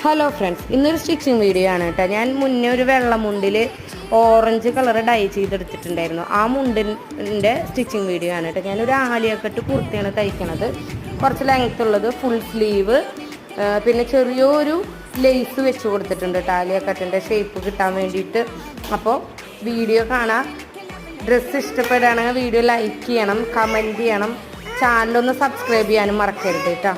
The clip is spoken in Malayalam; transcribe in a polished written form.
ഹലോ ഫ്രണ്ട്സ്, ഇന്നൊരു സ്റ്റിച്ചിങ് വീഡിയോ ആണ് കേട്ടോ. ഞാൻ മുന്നേ ഒരു വെള്ള മുണ്ടിൽ ഓറഞ്ച് കളർ ഡൈ ചെയ്തെടുത്തിട്ടുണ്ടായിരുന്നു. ആ മുണ്ടിൻ്റെ സ്റ്റിച്ചിങ് വീഡിയോ ആണ് കേട്ടോ. ഞാനൊരു ആലിയ കട്ട് കുർത്തിയാണ് തയ്ക്കണത്. കുറച്ച് ലെങ്ത് ഉള്ളത്, ഫുൾ സ്ലീവ്, പിന്നെ ചെറിയൊരു ലേസ് വെച്ച് കൊടുത്തിട്ടുണ്ട് കേട്ടോ, ആലിയ കട്ടിൻ്റെ ഷേപ്പ് കിട്ടാൻ വേണ്ടിയിട്ട്. അപ്പോൾ വീഡിയോ കാണാം. ഡ്രസ്സ് ഇഷ്ടപ്പെടുകയാണെങ്കിൽ വീഡിയോ ലൈക്ക് ചെയ്യണം, കമൻറ്റ് ചെയ്യണം, ചാനലൊന്ന് സബ്സ്ക്രൈബ് ചെയ്യാനും മറക്കരുത് കേട്ടോ.